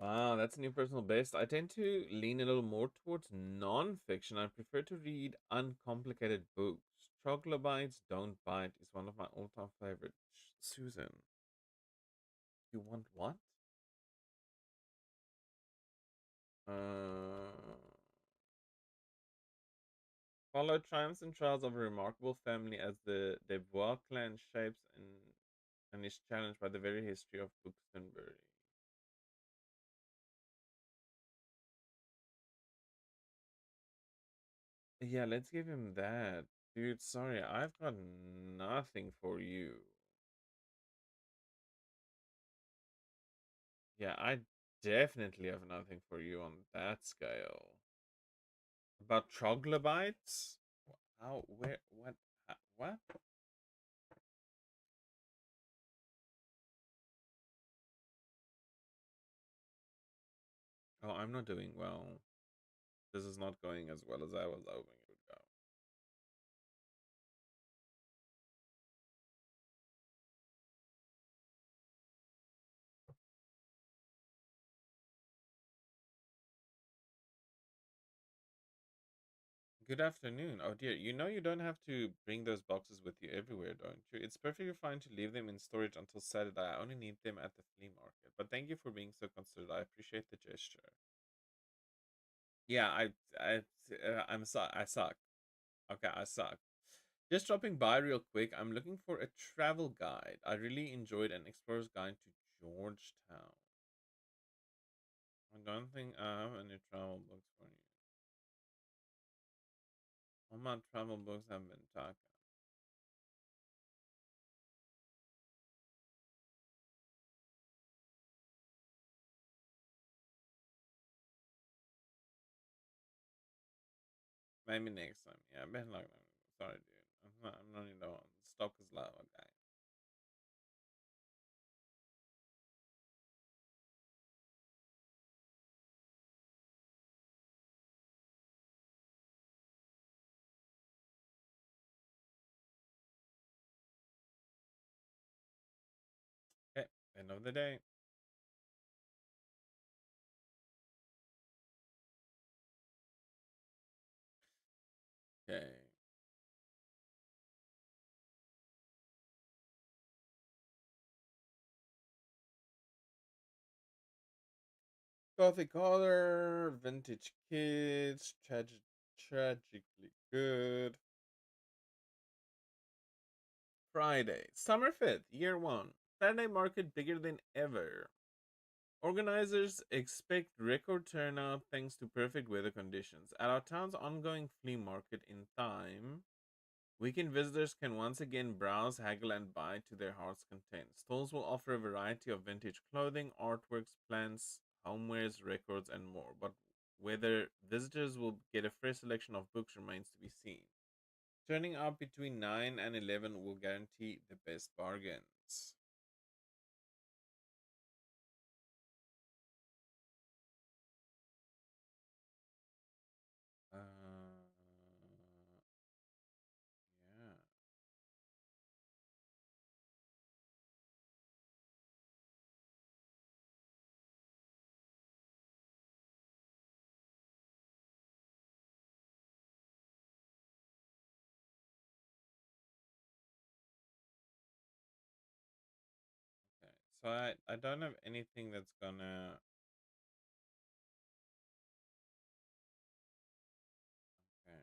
Speaker 1: Wow, that's a new personal best. I tend to lean a little more towards non-fiction. I prefer to read uncomplicated books. Troglodytes Don't Bite is one of my all-time favorites. Susan, you want what? Uh, Follow triumphs and trials of a remarkable family as the Devoir clan shapes and is challenged by the very history of Buxtonbury. Yeah, let's give him that. Dude, sorry, I've got nothing for you. Yeah, I definitely have nothing for you on that scale. About troglodytes? How, where, what? Oh, I'm not doing well. This is not going as well as I was hoping it would go. Good afternoon. Oh dear, you know you don't have to bring those boxes with you everywhere, don't you? It's perfectly fine to leave them in storage until Saturday. I only need them at the flea market. But thank you for being so considerate. I appreciate the gesture. Yeah, I suck. Okay, I suck. Just dropping by real quick. I'm looking for a travel guide. I really enjoyed an explorer's guide to Georgetown. I don't think I have any travel books for you. All my travel books have been taken. Maybe next time. Yeah, better luck. Sorry, dude. I'm not in the one. Stock is low, okay. Okay. End of the day. Okay. Gothic horror, vintage kids, tragically good. Friday, summer 5th, year 1. Saturday market bigger than ever. Organizers expect record turnout thanks to perfect weather conditions. At our town's ongoing flea market in time, weekend visitors can once again browse, haggle, and buy to their heart's content. Stalls will offer a variety of vintage clothing, artworks, plants, homewares, records, and more. But whether visitors will get a fresh selection of books remains to be seen. Turning up between 9 and 11 will guarantee the best bargains. Uh, yeah. Okay. So I don't have anything that's gonna. Okay. You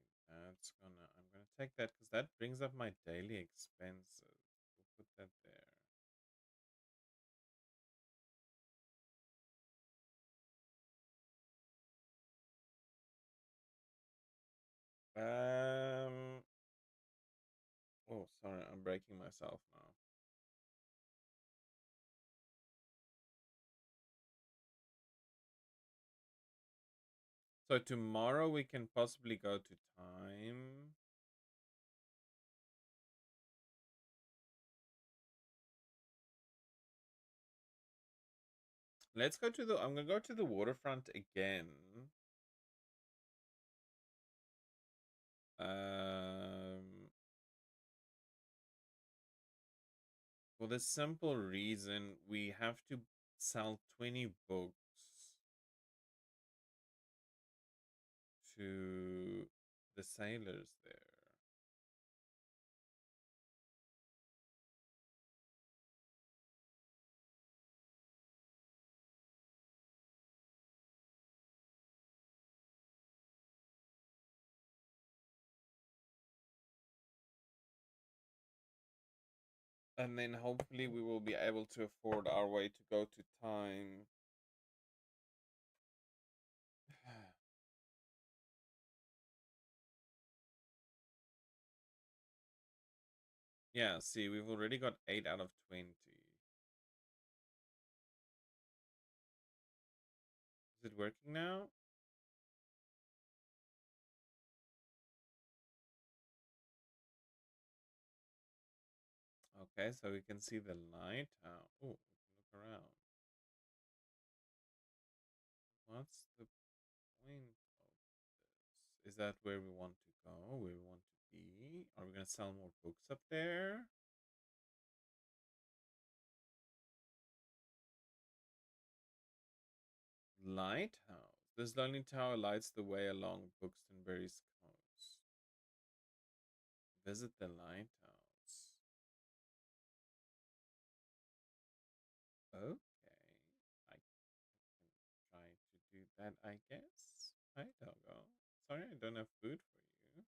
Speaker 1: see, that's gonna. I'm gonna take that because that brings up my daily expenses. We'll put that there. Um. Oh, sorry. I'm breaking myself now. So tomorrow we can possibly go to time. Let's go to the. I'm gonna go to the waterfront again. Um. For the simple reason we have to sell 20 books to the sailors there. And then hopefully we will be able to afford our way to go to time. Yeah, see, we've already got 8 out of 20. Is it working now? Okay, so we can see the lighthouse. Oh, we can look around. What's the point of this? Is that where we want to go? Where we want to be? Are we gonna sell more books up there? Lighthouse. This lonely tower lights the way along Buxtonbury's coast. Visit the lighthouse. Okay. I can try to do that, I guess. Hi, doggo. Sorry I don't have food for you.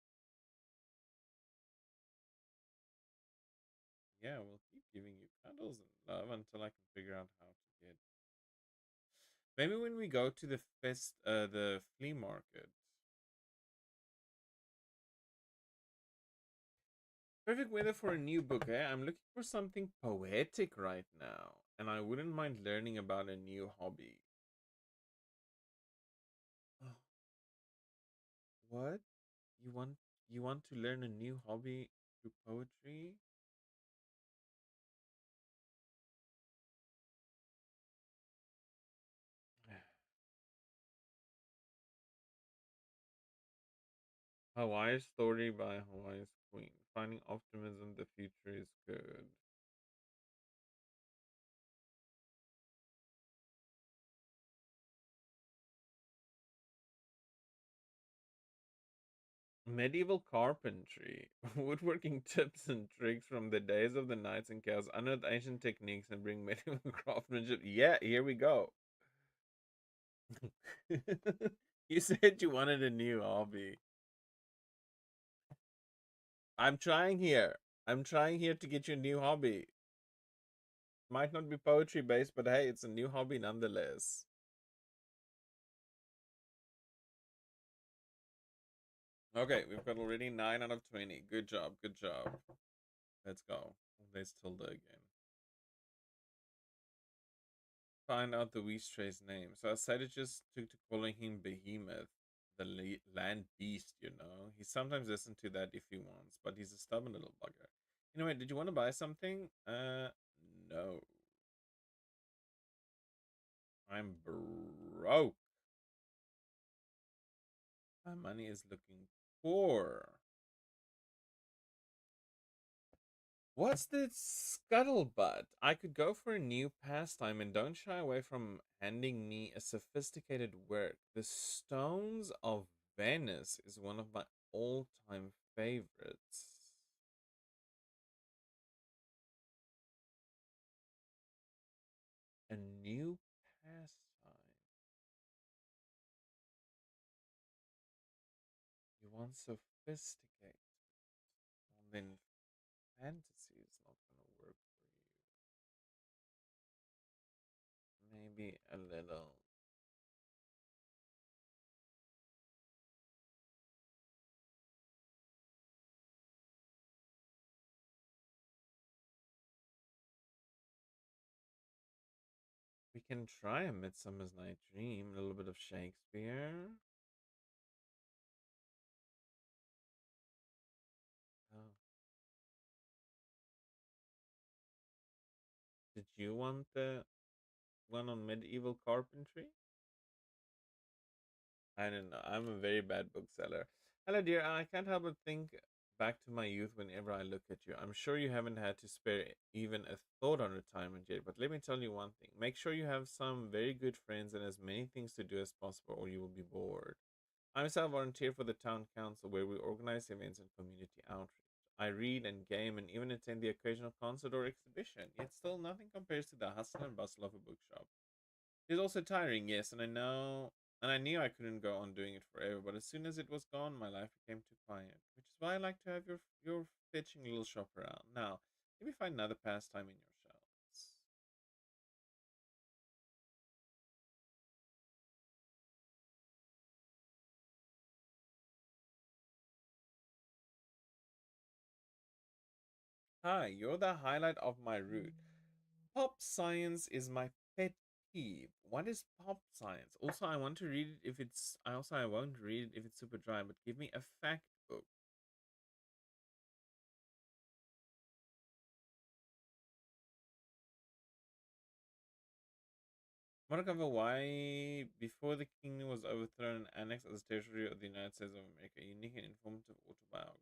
Speaker 1: Yeah, we'll keep giving you cuddles and love until I can figure out how to get. Maybe when we go to the flea market. Perfect weather for a new book, eh? I'm looking for something poetic right now, and I wouldn't mind learning about a new hobby. Oh, what? You want you want to learn a new hobby through poetry? Hawaii's Story by Hawaii's Queen. Finding optimism, the future is good. Medieval carpentry, woodworking tips and tricks from the days of the knights and chaos, unearth ancient techniques and bring medieval craftsmanship. Yeah, here we go. You said you wanted a new hobby. I'm trying here. I'm trying here to get you a new hobby. Might not be poetry based, but hey, it's a new hobby nonetheless. Okay, we've got already 9 out of 20. Good job, good job. Let's go. There's Tilda again. Find out the Weestray's name. So Asada just took to calling him Behemoth, the land beast, you know. He sometimes listens to that if he wants, but he's a stubborn little bugger. Anyway, did you want to buy something? No. I'm broke. My money is looking poor. What's this scuttlebutt? I could go for a new pastime and don't shy away from handing me a sophisticated work. The Stones of Venice is one of my all-time favorites. A new pastime. You want sophisticated. Well, then fantasy is not going to work for you. Maybe a little. We can try a Midsummer's Night Dream, a little bit of Shakespeare. Oh. Did you want the one on medieval carpentry? I don't know. I'm a very bad bookseller. Hello, dear. I can't help but think Back to my youth whenever I look at you. I'm sure you haven't had to spare even a thought on retirement yet, but let me tell you one thing. Make sure you have some very good friends and as many things to do as possible, or you will be bored. I myself volunteer for the town council where we organize events and community outreach. I read and game and even attend the occasional concert or exhibition, yet still nothing compares to the hustle and bustle of a bookshop. It's also tiring, yes, and I knew I couldn't go on doing it forever, but as soon as it was gone, my life became too quiet, which is why I like to have your fetching little shop around. Now, maybe find another pastime in your shelves. Hi, you're the highlight of my route. Pop science is my pet peeve. What is pop science? Also, I want to read it if it's. I won't read it if it's super dry, but give me a fact book. Morocco, why before the kingdom was overthrown and annexed as territory of the United States of America, a unique and informative autobiography.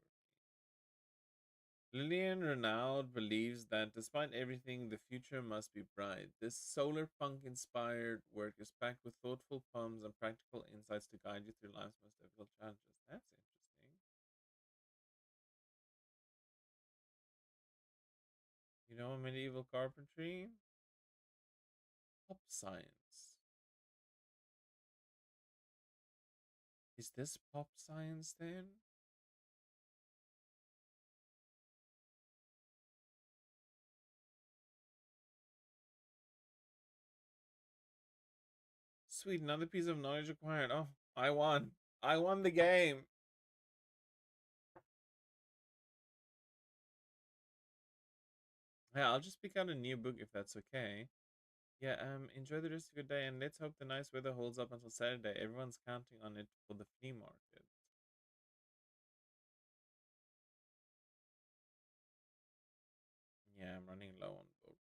Speaker 1: Lillian Renaud believes that despite everything, the future must be bright. This solar punk inspired work is packed with thoughtful poems and practical insights to guide you through life's most difficult challenges. That's interesting. You know, medieval carpentry, pop science. Is this pop science then? Sweet, another piece of knowledge acquired. Oh, I won. I won the game. Yeah, I'll just pick out a new book if that's okay. Yeah, enjoy the rest of your day and let's hope the nice weather holds up until Saturday. Everyone's counting on it for the flea market. Yeah, I'm running low on books.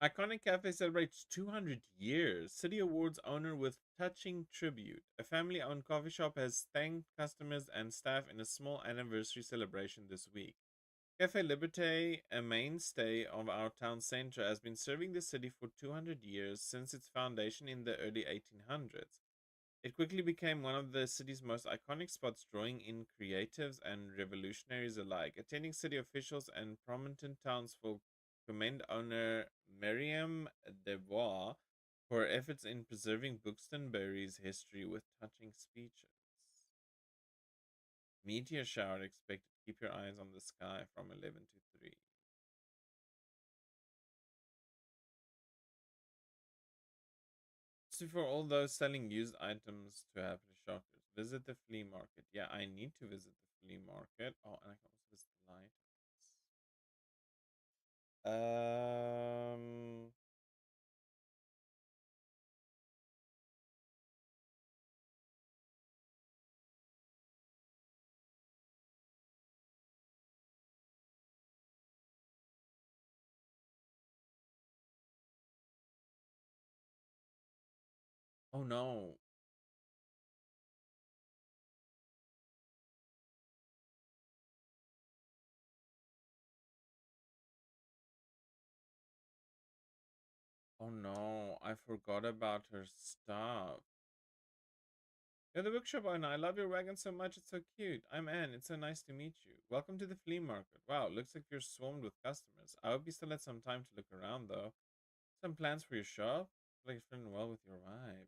Speaker 1: Iconic Cafe celebrates 200 years. City Awards owner with touching tribute. A family owned coffee shop has thanked customers and staff in a small anniversary celebration this week. Cafe Liberté, a mainstay of our town center, has been serving the city for 200 years since its foundation in the early 1800s. It quickly became one of the city's most iconic spots, drawing in creatives and revolutionaries alike. Attending city officials and prominent townsfolk commend owner Miriam Debois for her efforts in preserving Buxtonbury's history with touching speeches. Meteor shower expected. Keep your eyes on the sky from 11 to 3. So for all those selling used items to happy shoppers, visit the flea market. Yeah, I need to visit the flea market. Oh, and I can also visit the lighthouse. Um. Oh no. Oh no. I forgot about her stuff. You're the bookshop owner. I love your wagon so much. It's so cute. I'm Anne. It's so nice to meet you. Welcome to the flea market. Wow, looks like you're swarmed with customers. I hope you still had some time to look around though. Some plans for your shop? Like it's fitting well with your vibe.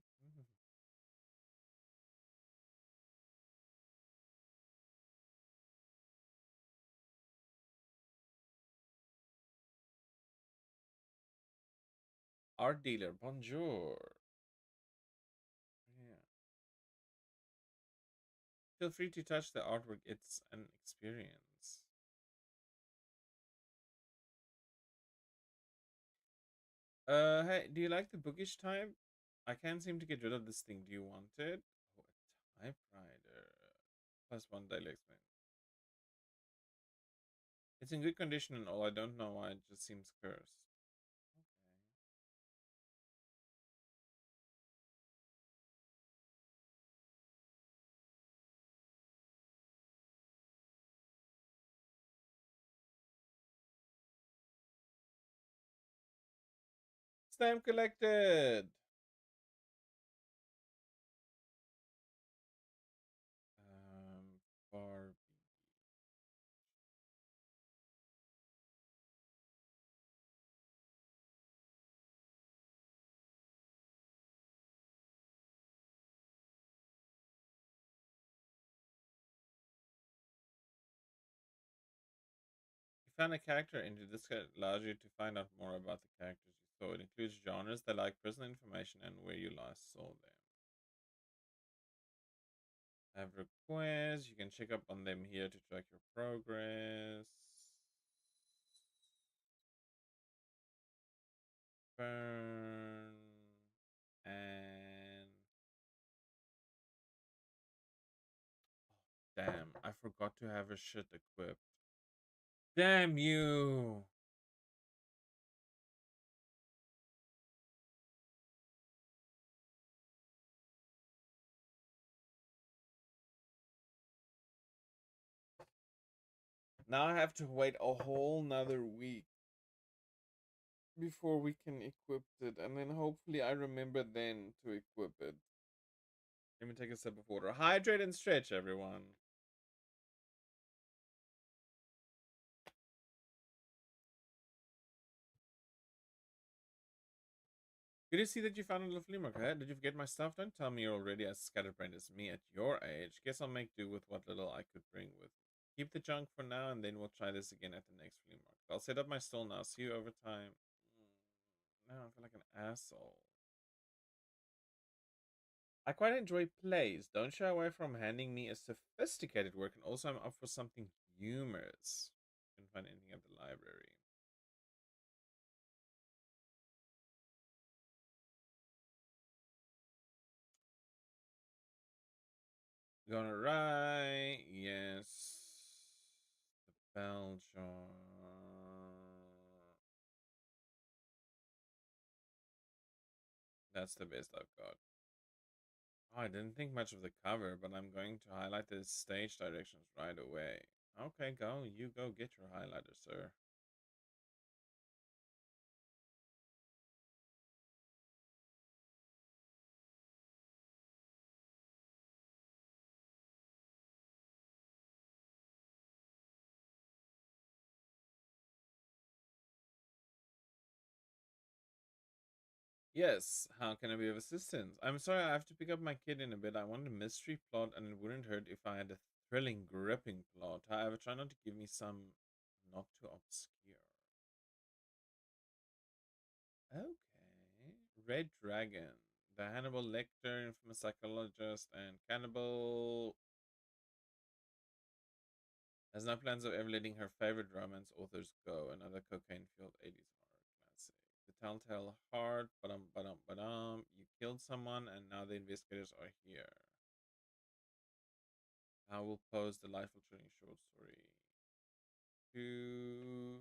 Speaker 1: Art dealer, bonjour. Yeah. Feel free to touch the artwork. It's an experience. Hey, do you like the bookish type? I can't seem to get rid of this thing. Do you want it? Oh, Typewriter. Plus one daily expense. It's in good condition and all. I don't know why it just seems cursed. Okay. Stamp collected. Um, Barbie. You found a character entry. This allows you to find out more about the characters you saw. It includes genres that like personal information and where you last saw them. Have requests. You can check up on them here to track your progress. Burn. And damn, I forgot to have her shit equipped. Damn you! Now I have to wait a whole nother week before we can equip it, and then hopefully I remember then to equip it. Let me take a sip of water. Hydrate and stretch, everyone. Good to see that you found a little flea market. Did you forget my stuff? Don't tell me you're already as scatterbrained as me at your age. Guess I'll make do with what little I could bring with. Keep the junk for now, and then we'll try this again at the next flea market. I'll set up my stall now. See you over time. Now I feel like an asshole. I quite enjoy plays. Don't shy away from handing me a sophisticated work, and also I'm up for something humorous. Couldn't find anything at the library. Gonna write, yes. The bell jar. That's the best I've got. Oh, I didn't think much of the cover, but I'm going to highlight the stage directions right away. Okay, go. You go get your highlighter, sir. Yes, how can I be of assistance? I'm sorry, I have to pick up my kid in a bit. I want a mystery plot, and it wouldn't hurt if I had a thrilling, gripping plot. However, try not to give me some not too obscure. Okay. Red Dragon. The Hannibal Lecter, infamous psychologist, and cannibal has no plans of ever letting her favorite romance authors go. Another cocaine-filled 80s horror classic. The Telltale Heart, ba-dum. You killed someone, and now the investigators are here. I will post the life-altering short story. To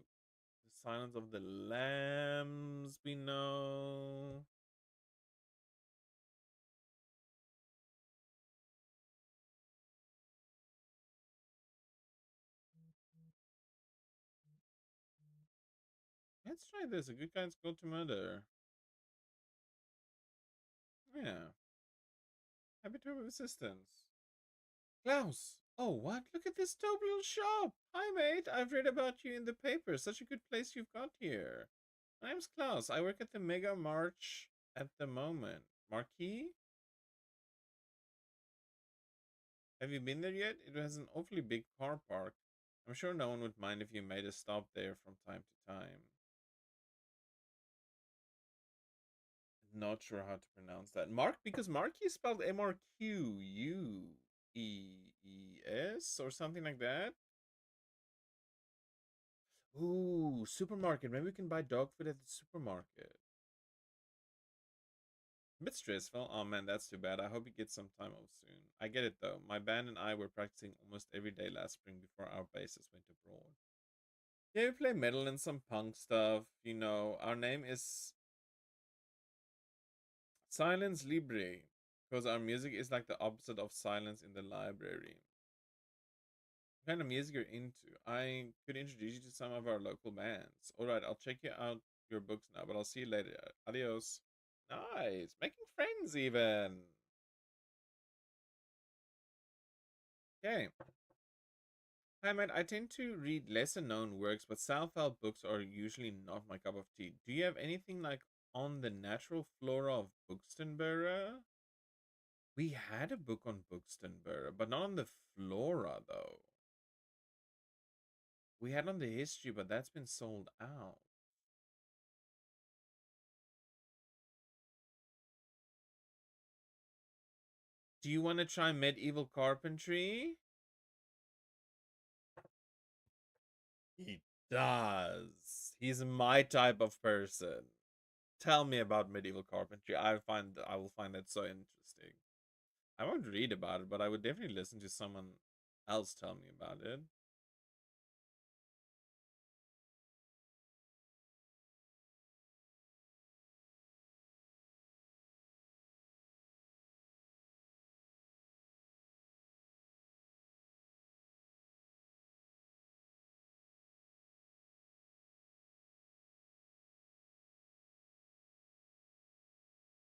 Speaker 1: the Silence of the Lambs, we know. Let's try this. A good guy's go to murder. Yeah. Happy to have assistance. Klaus! Oh, what? Look at this dope little shop! Hi, mate! I've read about you in the paper. Such a good place you've got here. My name's Klaus. I work at the Mega March at the moment. Marquis? Have you been there yet? It has an awfully big car park. I'm sure no one would mind if you made a stop there from time to time. Not sure how to pronounce that. Mark, because Marquis is spelled Marquees or something like that. Ooh, supermarket. Maybe we can buy dog food at the supermarket. A bit stressful. Oh man, that's too bad. I hope you get some time off soon. I get it though. My band and I were practicing almost every day last spring before our bassist went abroad. Yeah, we play metal and some punk stuff. You know, our name is Silence Libre because our music is like the opposite of silence in the library. What kind of music you're into? I could introduce you to some of our local bands. All right, I'll check you out your books now, but I'll see you later. Adios. Nice, making friends even. Okay. Hi, Matt. I tend to read lesser known works, but self help books are usually not my cup of tea. Do you have anything like on the natural flora of Buxtonborough? We had a book on Buxtonborough, but not on the flora, though. We had on the history, but that's been sold out. Do you want to try medieval carpentry? He does. He's my type of person. Tell me about medieval carpentry. I will find that so interesting. I won't read about it, but I would definitely listen to someone else tell me about it.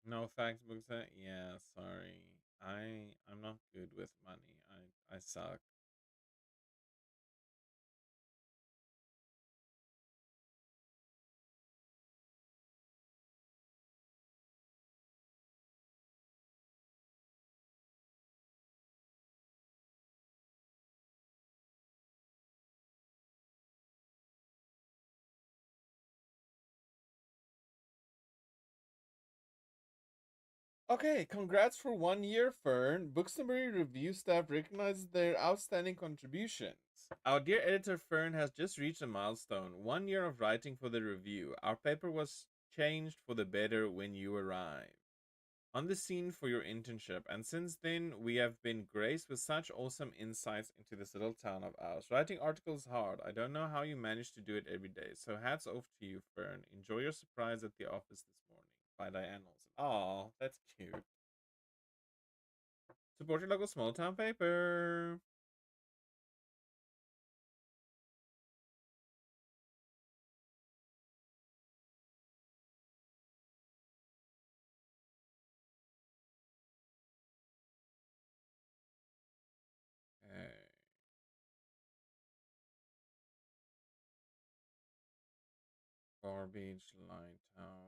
Speaker 1: No facts books. Yeah, sorry. I'm not good with money. I suck. Okay, congrats for 1 year, Fern. Booksummary review staff recognizes their outstanding contributions. Our dear editor Fern has just reached a milestone 1 year of writing for the review. Our paper was changed for the better when you arrived on the scene for your internship, and since then we have been graced with such awesome insights into this little town of ours. Writing articles is hard. I don't know how you manage to do it every day, so hats off to you, Fern. Enjoy your surprise at the office this morning. By Diane Olson. Aw, that's cute. Support your local small town paper. Hey, garbage lighthouse.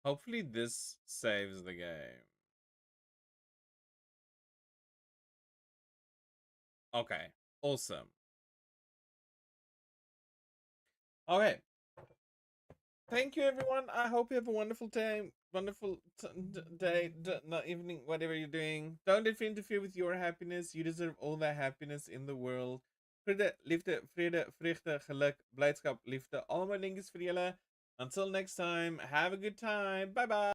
Speaker 1: Hopefully this saves the game. Okay, awesome. Okay, thank you, everyone. I hope you have a wonderful day, wonderful day, not evening, whatever you're doing. Don't let it interfere with your happiness. You deserve all the happiness in the world. Vrede, liefde, vrede, vreugde, geluk, blijdschap, liefde. Allemaal dingetjes voor jullie. Until next time, have a good time. Bye bye.